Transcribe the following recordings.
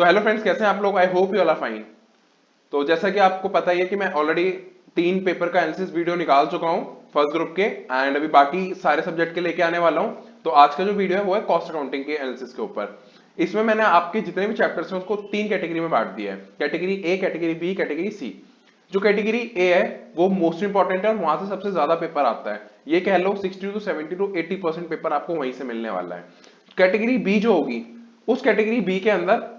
तो hello friends, कैसे हैं आप लोग? I hope you all are fine. तो जैसा कि आपको पता ही है कि मैं ऑलरेडी 3 पेपर का एनालिसिस वीडियो निकाल चुका हूं फर्स्ट ग्रुप के, एंड अभी बाकी सारे सब्जेक्ट के लेके आने वाला हूं। तो आज का जो वीडियो है वो है कॉस्ट अकाउंटिंग के एनालिसिस के ऊपर। इसमें मैंने आपके जितने भी चैप्टर्स हैं उसको 3 कैटेगरी में बांट दिया है, category A, category B, category C. जो कैटेगरी ए है वो मोस्ट इंपॉर्टेंट है और वहां से सबसे ज्यादा पेपर आता है। ये कह लो 60 to 70 to 80% पेपर आपको वहीं से मिलने वाला है। कैटेगरी बी जो होगी, उस कैटेगरी बी के अंदर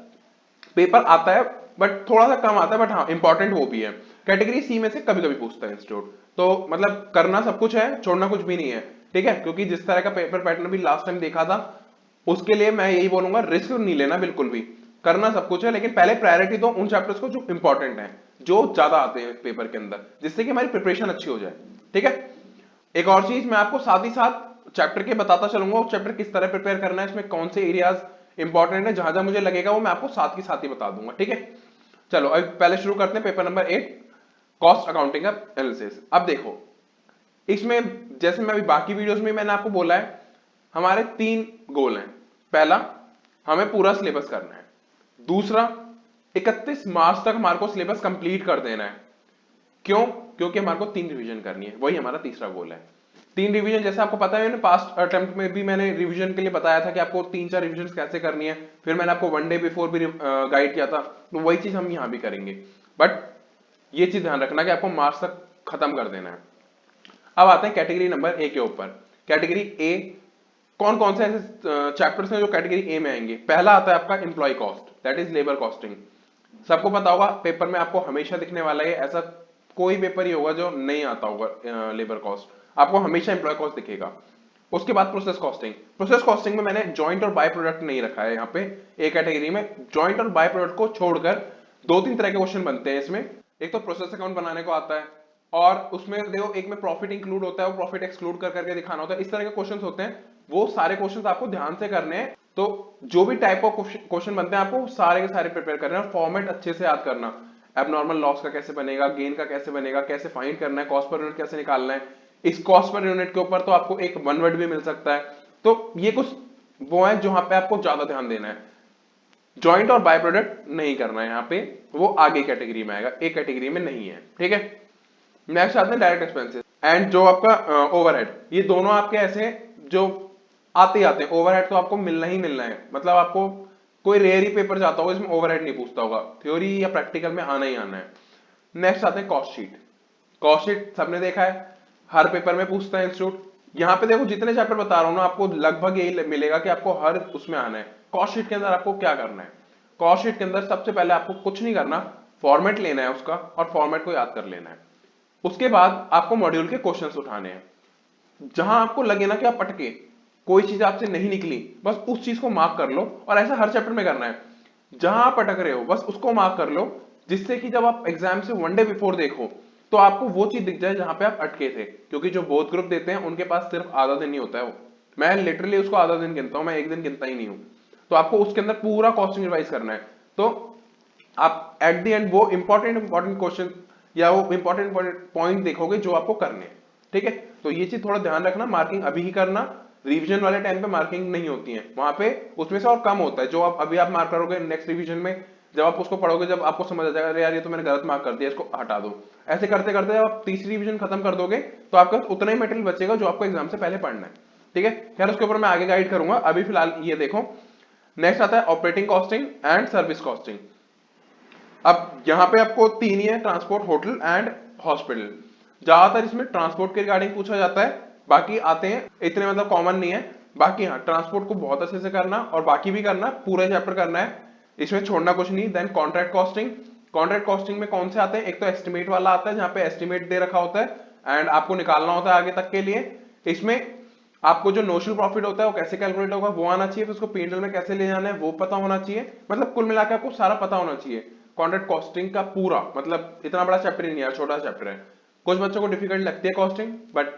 पेपर आता है बट थोड़ा सा कम आता है, बट हाँ इंपॉर्टेंट वो भी है। कैटेगरी सी में से कभी कभी पूछता है इंस्टीट्यूट। तो मतलब करना सब कुछ है, छोड़ना कुछ भी नहीं है, ठीक है? क्योंकि जिस तरह का पेपर पैटर्न भी लास्ट टाइम देखा था, उसके लिए मैं यही बोलूंगा, रिस्क नहीं लेना बिल्कुल भी। करना सब कुछ है, लेकिन पहले प्रायोरिटी दो उन चैप्टर्स को जो इंपॉर्टेंट है, जो ज्यादा आते हैं पेपर के अंदर, जिससे कि हमारी प्रिपरेशन अच्छी हो जाए, ठीक है? एक और चीज मैं आपको साथ ही साथ चैप्टर के बताता चलूंगा, वो चैप्टर किस तरह प्रिपेयर करना है, इसमें कौन से एरियाज इंपॉर्टेंट है, जहां जहां मुझे लगेगा वो मैं आपको साथ के साथ ही बता दूंगा, ठीक है? चलो अब पहले शुरू करते हैं पेपर नंबर 8, कॉस्ट अकाउंटिंग का एनालिसिस। अब देखो, इसमें जैसे मैं अभी बाकी वीडियोस में मैंने आपको बोला है, हमारे 3 गोल हैं। पहला, हमें पूरा सिलेबस करना है। दूसरा, 31 मार्च तक हमारे को सिलेबस कंप्लीट कर देना है। क्यों? क्योंकि हमारे को 3 रिवीजन करनी है, वही हमारा तीसरा गोल है। 3 रिवीजन, जैसे आपको पता है मैंने पास्ट अटेम्प्ट में भी मैंने रिवीजन के लिए बताया था कि आपको 3-4 रिवीजन कैसे करनी है। फिर मैंने आपको 1 डे बिफोर भी गाइड किया था, तो वही चीज हम यहाँ भी करेंगे। बट ये चीज ध्यान रखना कि आपको मार्च तक खत्म कर देना है। अब आते हैं कैटेगरी नंबर ए के ऊपर। कैटेगरी ए, कौन कौन से ऐसे चैप्टर्स हैं जो कैटेगरी ए में आएंगे? पहला आता है आपका employ cost, that is labour costing. सबको पता होगा पेपर में आपको हमेशा दिखने वाला है, ऐसा कोई पेपर ही होगा जो नहीं आता होगा लेबर कॉस्ट, आपको हमेशा एम्प्लॉय कॉस्ट दिखेगा। उसके बाद प्रोसेस कॉस्टिंग। प्रोसेस कॉस्टिंग में मैंने जॉइंट और बाय प्रोडक्ट नहीं रखा है यहाँ पे। एक कैटेगरी में जॉइंट और बाय प्रोडक्ट को छोड़कर 2-3 तरह के क्वेश्चन बनते हैं इसमें। एक तो प्रोसेस अकाउंट बनाने को आता है, और उसमें देखो एक में प्रॉफिट इंक्लूड होता है और प्रॉफिट एक्सक्लूड कर करके दिखाना होता है। इस तरह के क्वेश्चंस होते हैं, वो सारे क्वेश्चंस आपको ध्यान से करने हैं। तो जो भी टाइप ऑफ क्वेश्चन बनते हैं आपको सारे के सारे प्रिपेयर करना है, फॉर्मेट अच्छे से याद करना। एबनॉर्मल लॉस का कैसे बनेगा, गेन का कैसे बनेगा, कैसे फाइंड करना है, कॉस्ट पर यूनिट कैसे निकालना है। इस कॉस्ट पर यूनिट के ऊपर तो आपको एक 1 वर्ड भी मिल सकता है। तो ये कुछ वो है जहां पे आपको ज्यादा ध्यान देना है। जॉइंट और बाय प्रोडक्ट नहीं करना है यहाँ पे, वो आगे कैटेगरी में आएगा, एक कैटेगरी में नहीं है, ठीक है? नेक्स्ट आते हैं डायरेक्ट एक्सपेंसेस एंड जो आपका ओवरहेड। ये दोनों आपके ऐसे जो आते ही आते हैं। ओवरहेड तो आपको मिलना ही मिलना है, मतलब आपको कोई रेयर ही पेपर जाता होगा इसमें ओवरहेड नहीं पूछता होगा, थ्योरी या प्रैक्टिकल में आना ही आना है। नेक्स्ट आते हैं कॉस्ट शीट। कॉस्ट शीट सबने देखा है, हर पेपर में पूछता है इंस्टीट्यूट। यहाँ पे देखो जितने चैप्टर बता रहा हूँ ना, आपको लगभग यही मिलेगा कि आपको हर उसमें आना है। कॉस्ट शीट के अंदर आपको क्या करना है? कॉस्ट शीट के अंदर सबसे पहले आपको कुछ नहीं करना, फॉर्मेट लेना है उसका और फॉर्मेट को याद कर लेना है। उसके बाद आपको मॉड्यूल के क्वेश्चंस उठाने हैं। जहां आपको लगे ना कि आप अटके, कोई चीज आपसे नहीं निकली, बस उस चीज को मार्क कर लो, और ऐसा हर चैप्टर में करना है। जहां आप अटक रहे हो बस उसको मार्क कर लो, जिससे कि जब आप एग्जाम से 1 डे बिफोर देखो तो आपको वो चीज दिख जाए जहां पे आप अटके थे। क्योंकि जो बोथ ग्रुप देते हैं उनके पास सिर्फ आधा दिन ही होता है। वो मैं लिटरली उसको आधा दिन गिनता हूं, मैं एक दिन गिनता ही नहीं हूं। तो आपको उसके अंदर पूरा कॉस्टिंग रिवाइज करना है। तो आप एट द एंड वो इंपॉर्टेंट क्वेश्चन या वो इंपॉर्टेंट पॉइंट देखोगे जो आपको करने हैं, ठीक है? तो ये चीज थोड़ा ध्यान रखना, मार्किंग अभी ही करना। रिवीजन वाले टाइम पे मार्किंग नहीं होती है वहां पे, उसमें से और कम होता है। जो आप अभी आप मार्क करोगे नेक्स्ट रिवीजन में, जब आप उसको पढ़ोगे, जब आपको समझ आ जाएगा अरे यार ये तो मैंने गलत मार्क कर दिया, इसको हटा दो। ऐसे करते करते जब आप तीसरी रिवीजन खत्म कर दोगे तो आपके पास उतना ही मटेरियल बचेगा जो आपको एग्जाम से पहले पढ़ना है, ठीक है? खैर उसके ऊपर मैं आगे गाइड करूंगा, अभी फिलहाल ये देखो। नेक्स्ट आता है operating costing and service costing. अब यहां पे आपको 3 ही है, ट्रांसपोर्ट, होटल एंड हॉस्पिटल। ज्यादातर इसमें ट्रांसपोर्ट के रिगार्डिंग पूछा जाता है, बाकी आते हैं इतने मतलब कॉमन नहीं है। बाकी हाँ, ट्रांसपोर्ट को बहुत अच्छे से करना और बाकी भी करना, पूरा चैप्टर करना है, इसमें छोड़ना कुछ नहीं। Then contract costing. Contract costing में कौन से आते हैं? एक तो एस्टिमेट वाला आता है, जहां पे एस्टिमेट दे रखा होता है एंड आपको निकालना होता है आगे तक के लिए। इसमें आपको जो नोशनल प्रॉफिट होता है वो कैसे कैलकुलेट होगा वो आना चाहिए, फिर उसको पीएनएल में कैसे ले जाना है वो पता होना चाहिए। मतलब कुल मिलाकर आपको सारा पता होना चाहिए कॉन्ट्रैक्ट कॉस्टिंग का पूरा। मतलब इतना बड़ा चैप्टर ही नहीं है, छोटा चैप्टर है। कुछ बच्चों को डिफिकल्ट लगती है कॉस्टिंग, बट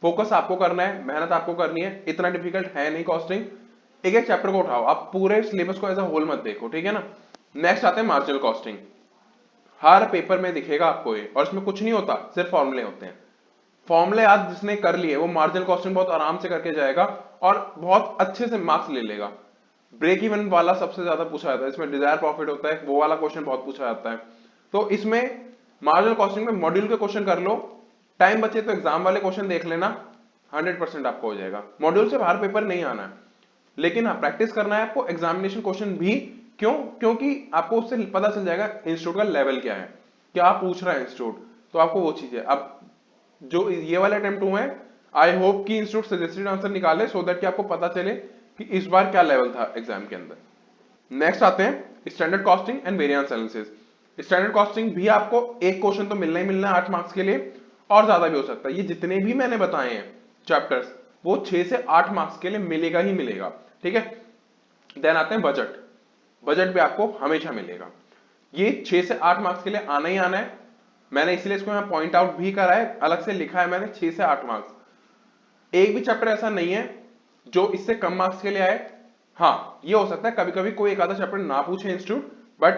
फोकस आपको करना है, मेहनत आपको करनी है, इतना डिफिकल्ट है नहीं कॉस्टिंग। एक एक चैप्टर को उठाओ, आप पूरे सिलेबस को एज अ होल मत देखो, ठीक है ना? नेक्स्ट आते हैं मार्जिनल कॉस्टिंग। हर पेपर में दिखेगा आपको ये, और इसमें कुछ नहीं होता, सिर्फ फॉर्मूले होते हैं। फॉर्मूले आज जिसने कर लिए वो मार्जिनल कॉस्टिंग बहुत आराम से करके जाएगा और बहुत अच्छे से मार्क्स ले लेगा। ब्रेक इवन वाला सबसे ज्यादा पूछा जाता है, इसमें डिजायर प्रॉफिट होता है, वो वाला क्वेश्चन बहुत पूछा जाता है। तो इसमें मार्जिनल कॉस्टिंग में मॉड्यूल के क्वेश्चन कर लो, टाइम बचे तो एग्जाम वाले क्वेश्चन देख लेना, 100% आपको हो जाएगा। मॉड्यूल से बाहर पेपर नहीं आना है, लेकिन हाँ प्रैक्टिस करना है आपको एग्जामिनेशन क्वेश्चन भी। क्यों? क्योंकि आपको उससे पता चल जाएगा इंस्टीट्यूट का लेवल क्या है, क्या पूछ रहा है इंस्टीट्यूट, तो आपको वो चीज है। अब जो ये वाले अटेम्प्ट हुए हैं, आई होप कि इंस्टीट्यूट सजेस्टेड आंसर निकाले, सो दैट कि आपको पता चले कि इस बार क्या लेवल था एग्जाम के अंदर। नेक्स्ट आते हैं standard costing and variance analysis. Standard costing भी आपको एक क्वेश्चन तो मिलना ही मिलना है 8 मार्क्स के लिए, और ज्यादा भी हो सकता है। ये जितने भी मैंने बताए हैं चैप्टर्स, वो 6 से 8 मार्क्स के लिए मिलेगा ही मिलेगा, ठीक है। देन आते हैं बजट। बजट भी आपको हमेशा मिलेगा, ये 6 से 8 मार्क्स के लिए आना ही आना है। मैंने इसलिए इसको यहाँ पॉइंट आउट भी करा है, अलग से लिखा है मैंने 6 से 8 मार्क्स। एक भी चैप्टर ऐसा नहीं है जो इससे कम मार्क्स के लिए आए। हाँ ये हो सकता है कभी कभी कोई एक आधा चैप्टर ना पूछे इंस्टीट्यूट, बट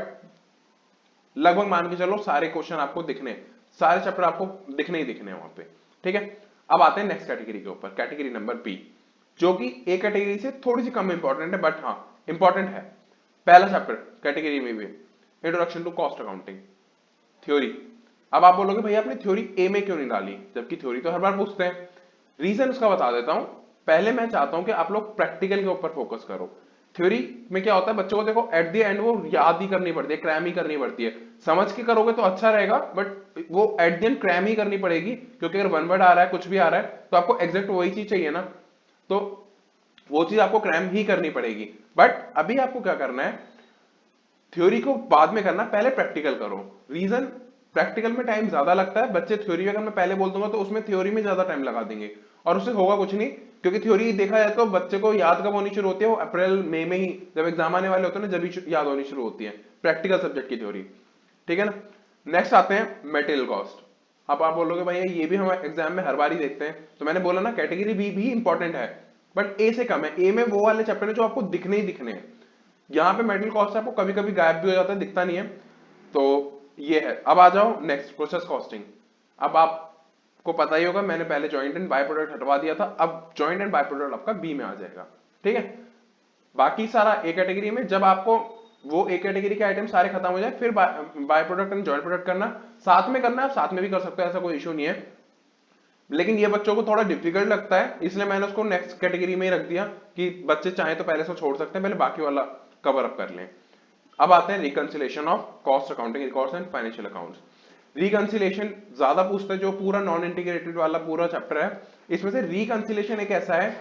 लगभग मान के चलो सारे क्वेश्चन आपको दिखने, सारे चैप्टर आपको दिखने ही दिखने वहां पे, ठीक है। अब आते हैं नेक्स्ट कैटेगरी के ऊपर, कैटेगरी नंबर बी, जो कि ए कैटेगरी से थोड़ी सी कम इंपॉर्टेंट है, बट हाँ इंपॉर्टेंट है। पहला चैप्टर कैटेगरी में भी, introduction to cost accounting theory. अब आप बोलोगे भैया आपने थ्योरी ए में क्यों नहीं डाली, जबकि थ्योरी तो हर बार पूछते हैं। रीजन उसका बता देता हूं। पहले मैं चाहता हूं कि आप लोग प्रैक्टिकल के ऊपर फोकस करो। थ्योरी में क्या होता है, बच्चों को देखो एट द एंड वो याद ही करनी पड़ती है, क्रैम ही करनी पड़ती है। समझ के करोगे तो अच्छा रहेगा, बट वो एट द एंड क्रैम ही करनी पड़ेगी, क्योंकि अगर वन वर्ड आ रहा है, कुछ भी आ रहा है, तो आपको एग्जैक्ट वही चीज चाहिए ना, तो वो चीज आपको क्रैम ही करनी पड़ेगी। बट अभी आपको क्या करना है, थ्योरी को बाद में करना, पहले प्रैक्टिकल करो। रीजन, प्रैक्टिकल में टाइम ज्यादा लगता है। बच्चे थ्योरी अगर मैं पहले बोल दूंगा तो उसमें थ्योरी में ज्यादा टाइम लगा देंगे, और उससे होगा कुछ नहीं। क्योंकि थ्योरी देखा जाए तो बच्चे को याद कब होनी शुरू होती है, वो अप्रैल मई में ही, जब एग्जाम आने वाले होते हैं ना, जब ही याद होनी शुरू होती है प्रैक्टिकल सब्जेक्ट की थ्योरी, ठीक है ना। नेक्स्ट आते हैं मटेरियल कॉस्ट। अब आप बोलोगे भैया ये भी हम एग्जाम में हर बार ही देखते हैं, तो मैंने बोला ना कैटेगरी बी भी इंपॉर्टेंट है, बट ए से कम है। ए में वो वाले चैप्टर है जो आपको दिखने ही दिखने हैं। यहाँ पे मेटल कॉस्ट आपको कभी कभी गायब भी हो जाता है, दिखता नहीं है, तो ये है। अब आ जाओ नेक्स्ट, प्रोसेस कॉस्टिंग। अब आपको पता ही होगा, मैंने पहले जॉइंट एंड बाय प्रोडक्ट हटवा दिया था, अब जॉइंट एंड बाय प्रोडक्ट आपका बी में आ जाएगा, ठीक है। बाकी सारा ए कैटेगरी में, जब आपको वो ए कैटेगरी के आइटम सारे खत्म हो जाए, फिर by product and joint product करना, साथ में करना है, आप साथ में भी कर सकते हो, ऐसा कोई इशू नहीं है। लेकिन ये बच्चों को थोड़ा डिफिकल्ट लगता है, इसलिए मैंने उसको नेक्स्ट कैटेगरी में ही रख दिया कि बच्चे चाहे तो पहले से छोड़ सकते हैं, पहले बाकी वाला कवर अप कर लें। अब आते हैं reconciliation of cost accounting records and financial accounts. Reconciliation ज्यादा पूछता है, जो पूरा नॉन इंटीग्रेटेड वाला पूरा चैप्टर है, इसमें से रिकंसिलेशन एक ऐसा है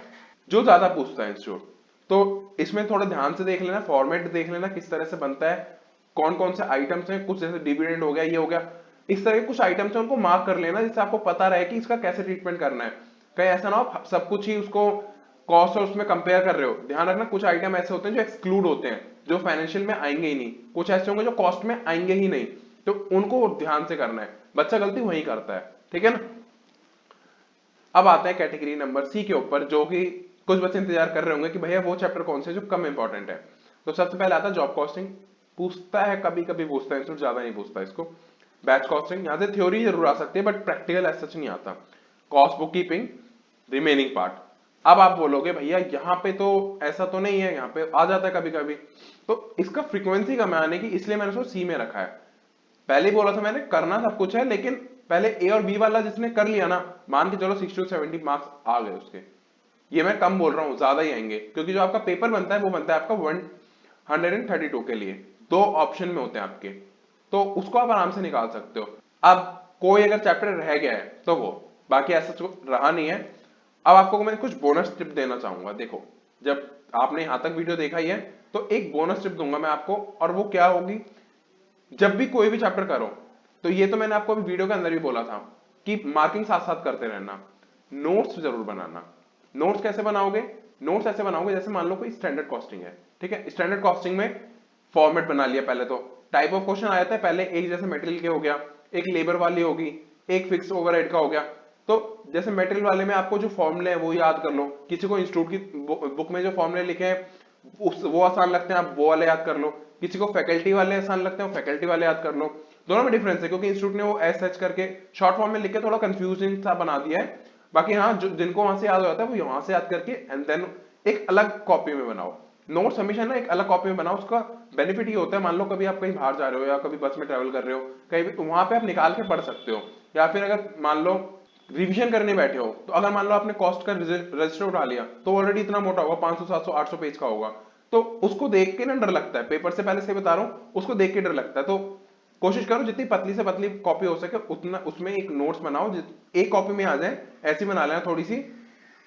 जो ज्यादा पूछता है इंस्टीट्यूट। तो इसमें थोड़ा ध्यान से देख लेना, फॉर्मेट देख लेना किस तरह से बनता है, कौन कौन से आइटम्स हैं, कुछ जैसे डिविडेंड हो गया, ये हो गया, इस तरह के कुछ आइटम्स हैं, उनको मार्क कर लेना, जिससे आपको पता रहे कि इसका कैसे ट्रीटमेंट करना है। कहीं ऐसा ना हो सब कुछ ही उसको कॉस्ट और उसमें कंपेयर कर रहे हो। ध्यान रखना कुछ आइटम ऐसे होते हैं जो एक्सक्लूड होते हैं, जो फाइनेंशियल में आएंगे ही नहीं, कुछ ऐसे होंगे जो कॉस्ट में आएंगे ही नहीं, तो उनको ध्यान से करना है। बच्चा गलती वही करता है, ठीक है ना। अब आते हैं कैटेगरी नंबर सी के ऊपर, जो कि कुछ बच्चे इंतजार कर रहे होंगे कि भैया वो चैप्टर कौन से जो कम इंपॉर्टेंट है। तो सबसे पहले आता है जॉब कॉस्टिंग। पूछता है, कभी कभी पूछता है, ज्यादा नहीं पूछता इसको। बैच कॉस्टिंग, यहाँ से थ्योरी जरूर आ सकती है, बट प्रैक्टिकल ऐसा नहीं आता। Cost book keeping, remaining part. अब आप बोलोगे भैया यहाँ पे तो ऐसा तो नहीं है, यहाँ पे आ जाता है कभी कभी, तो इसका फ्रीक्वेंसी कम आने की, इसलिए मैंने उसको सी में रखा है। पहले ही बोला था मैंने, करना सब कुछ है, लेकिन पहले ए और बी वाला जिसने कर लिया ना, मान के चलो 60 to 70 मार्क्स आ गए उसके। ये मैं कम बोल रहा हूँ, ज्यादा ही आएंगे, क्योंकि जो आपका पेपर बनता है वो बनता है आपका 132 के लिए, 2 ऑप्शन में होते हैं आपके, तो उसको आप आराम से निकाल सकते हो। अब कोई अगर चैप्टर रह गया है तो वो, बाकी ऐसा तो रहा नहीं है। अब आपको मैं कुछ बोनस टिप देना चाहूंगा। देखो, जब आपने यहां तक वीडियो देखा ही है, तो एक बोनस टिप दूंगा मैं आपको, और वो क्या होगी, जब भी कोई भी चैप्टर करो, तो ये तो मैंने आपको अभी वीडियो के अंदर भी बोला था कि मार्किंग साथ साथ करते रहना, नोट्स जरूर बनाना। नोट्स कैसे बनाओगे, नोट्स ऐसे बनाओगे जैसे मान लो कोई स्टैंडर्ड कॉस्टिंग है, ठीक है। स्टैंडर्ड कॉस्टिंग में फॉर्मेट बना लिया, पहले तो टाइप ऑफ क्वेश्चन आ जाता है, पहले एक जैसे मटेरियल के हो गया, एक लेबर वाली होगी, एक फिक्स ओवरहेड का हो गया। तो जैसे मटेरियल वाले में आपको जो फॉर्मूले हैं वो याद कर लो, किसी को इंस्टीट्यूट की बुक में जो फॉर्मूले लिखे हैं वो आसान लगते हैं, आप वो वाले याद कर लो। किसी को फैकल्टी वाले आसान लगते हैं, फैकल्टी वाले याद कर लो। दोनों में डिफरेंस है, क्योंकि इंस्टीट्यूट ने वो एस सच करके शॉर्ट फॉर्म में लिख के थोड़ा कंफ्यूजिंग सा बना दिया है। बाकी हाँ, जो जिनको वहां से याद हो जाता है वो वहां से याद करके एंड देन एक अलग कॉपी में बनाओ। नोट्स हमेशा ना एक अलग कॉपी में बनाओ। उसका बेनिफिट ये होता है, मान लो कभी आप कहीं बाहर जा रहे हो या कभी बस में ट्रेवल कर रहे हो कहीं भी, तो वहां पे आप निकाल के पढ़ सकते हो। या फिर अगर मान लो रिवीजन करने बैठे हो, तो अगर मान लो आपने कॉस्ट का रजिस्टर उठा लिया, तो ऑलरेडी इतना मोटा होगा, 500 700 800 पेज का होगा, तो उसको देख के ना डर लगता है। पेपर से पहले से बता रहा हूँ, उसको देख के डर लगता है। तो कोशिश करो जितनी पतली से पतली कॉपी हो सके उतना उसमें एक नोट्स बनाओ, एक कॉपी में आ जाए, ऐसी बना लेना थोड़ी सी।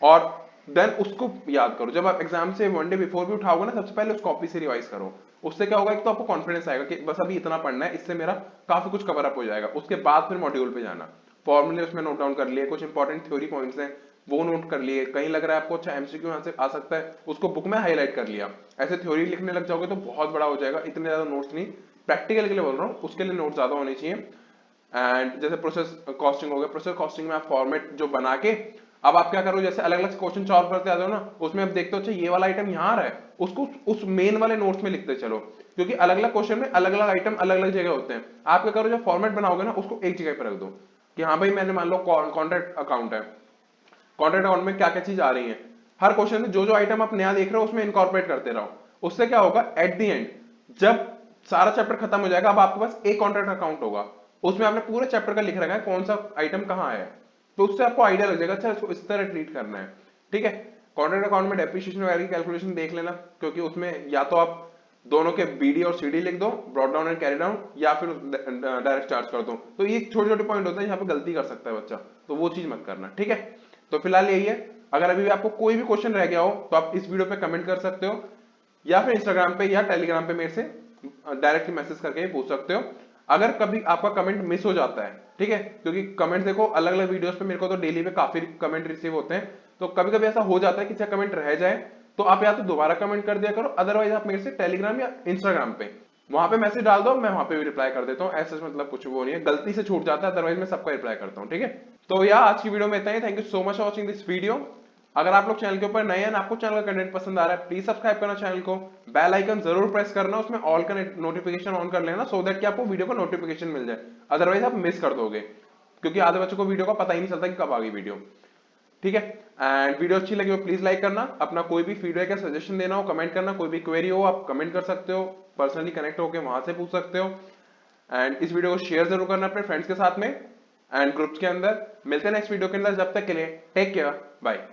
और देन उसको याद करो। जब आप एग्जाम से वन डे बिफोर भी उठाओगे ना, सबसे पहले उस कॉपी से रिवाइज करो। उससे क्या होगा, एक तो आपको कॉन्फिडेंस आएगा कि बस अभी इतना पढ़ना है, इससे मेरा काफी कुछ कवर अप हो जाएगा। उसके बाद फिर मॉड्यूल पे जाना, फॉर्मूले उसमें नोट डाउन कर लिए, कुछ इंपॉर्टेंट थ्योरी पॉइंट्स हैं वो नोट कर लिए, कहीं लग रहा है आपको अच्छा एमसीक्यू यहाँ से आ सकता है, उसको बुक में हाईलाइट कर लिया। ऐसे थ्योरी लिखने लग जाओगे तो बहुत बड़ा हो जाएगा। इतने ज्यादा नोट्स नहीं, प्रैक्टिकल के लिए बोल रहा हूँ, उसके लिए नोट ज्यादा होने चाहिए। एंड जैसे प्रोसेस कॉस्टिंग हो गया, प्रोसेस कॉस्टिंग में आप फॉर्मेट जो बना के अब आप क्या करो, जैसे अलग अलग क्वेश्चन सॉल्व करते आते हो ना, उसमें आप देखते हो अच्छा ये वाला आइटम यहाँ आ रहा है, उसको उस मेन वाले नोट्स में लिखते चलो, क्योंकि अलग अलग क्वेश्चन में अलग अलग आइटम अलग अलग जगह होते हैं। आप क्या करो, जब फॉर्मेट बनाओगे ना, उसको एक जगह पर रख दो कि हाँ भाई मैंने मान लो कॉन्ट्रैक्ट अकाउंट है, कॉन्ट्रैक्ट अकाउंट में क्या क्या चीज आ रही है, हर क्वेश्चन में जो जो आइटम आप नया देख रहे हो उसमें इनकॉर्पोरेट करते रहो। उससे क्या होगा, एट द एंड जब सारा चैप्टर खत्म हो जाएगा, अब आपके पास एक कॉन्ट्रैक्ट अकाउंट होगा, उसमें आपने पूरे चैप्टर का लिख रखा है कौन सा आइटम कहाँ है, तो उससे आपको आइडिया लग जाएगा अच्छा इसको इस तरह ट्रीट करना है। ठीक है, कॉन्ट्रैक्ट अकाउंट में डेप्रिसिएशन वगैरह की कैलकुलेशन देख लेना, क्योंकि उसमें या तो आप दोनों के बीडी और सीडी लिख दो, brought down and carry down, या फिर डायरेक्ट चार्ज कर दो। तो ये छोटे छोटे पॉइंट होते हैं यहाँ पे गलती कर सकता है बच्चा, तो वो चीज मत करना। ठीक है, तो फिलहाल यही है। अगर अभी भी आपको कोई भी क्वेश्चन रह गया हो तो आप इस वीडियो पे कमेंट कर सकते हो, या फिर इंस्टाग्राम पे या टेलीग्राम पे मेरे से डायरेक्टली मैसेज करके पूछ सकते हो। अगर कभी आपका कमेंट मिस हो जाता है, ठीक है, क्योंकि कमेंट देखो अलग अलग वीडियोस पे मेरे को तो डेली पे काफी कमेंट रिसीव होते हैं, तो कभी कभी ऐसा हो जाता है कि चाहे कमेंट रह जाए, तो आप या तो दोबारा कमेंट कर दिया करो, अदरवाइज आप मेरे से टेलीग्राम या इंस्टाग्राम पे वहां पे मैसेज डाल दो, मैं वहां पे भी रिप्लाई कर देता हूँ। ऐसा मतलब कुछ वो नहीं है, गलती से छूट जाता है, अदरवाइज मैं सबका रिप्लाई करता हूँ। ठीक है, तो यार आज की वीडियो में इतना ही। Thank you so much for watching this video. अगर आप लोग चैनल के ऊपर नए हैं, आपको चैनल का कंटेंट पसंद आ रहा है, प्लीज सब्सक्राइब करना चैनल को, बेल आइकन जरूर प्रेस करना, उसमें ऑल का नोटिफिकेशन ऑन कर लेना, सो दैट कि आपको वीडियो का नोटिफिकेशन मिल जाए, अदरवाइज आप मिस कर दोगे, क्योंकि आधे बच्चों को वीडियो का पता ही नहीं चलता कि कब आ गई वीडियो। ठीक है, एंड वीडियो अच्छी लगी हो प्लीज लाइक करना। अपना कोई भी फीडबैक या सजेशन देना हो कमेंट करना, कोई भी क्वेरी हो आप कमेंट कर सकते हो, पर्सनली कनेक्ट होकर वहां से पूछ सकते हो। एंड इस वीडियो को शेयर जरूर करना अपने फ्रेंड्स के साथ में एंड ग्रुप्स के अंदर। मिलते हैं नेक्स्ट वीडियो के अंदर, जब तक के लिए टेक केयर, बाय।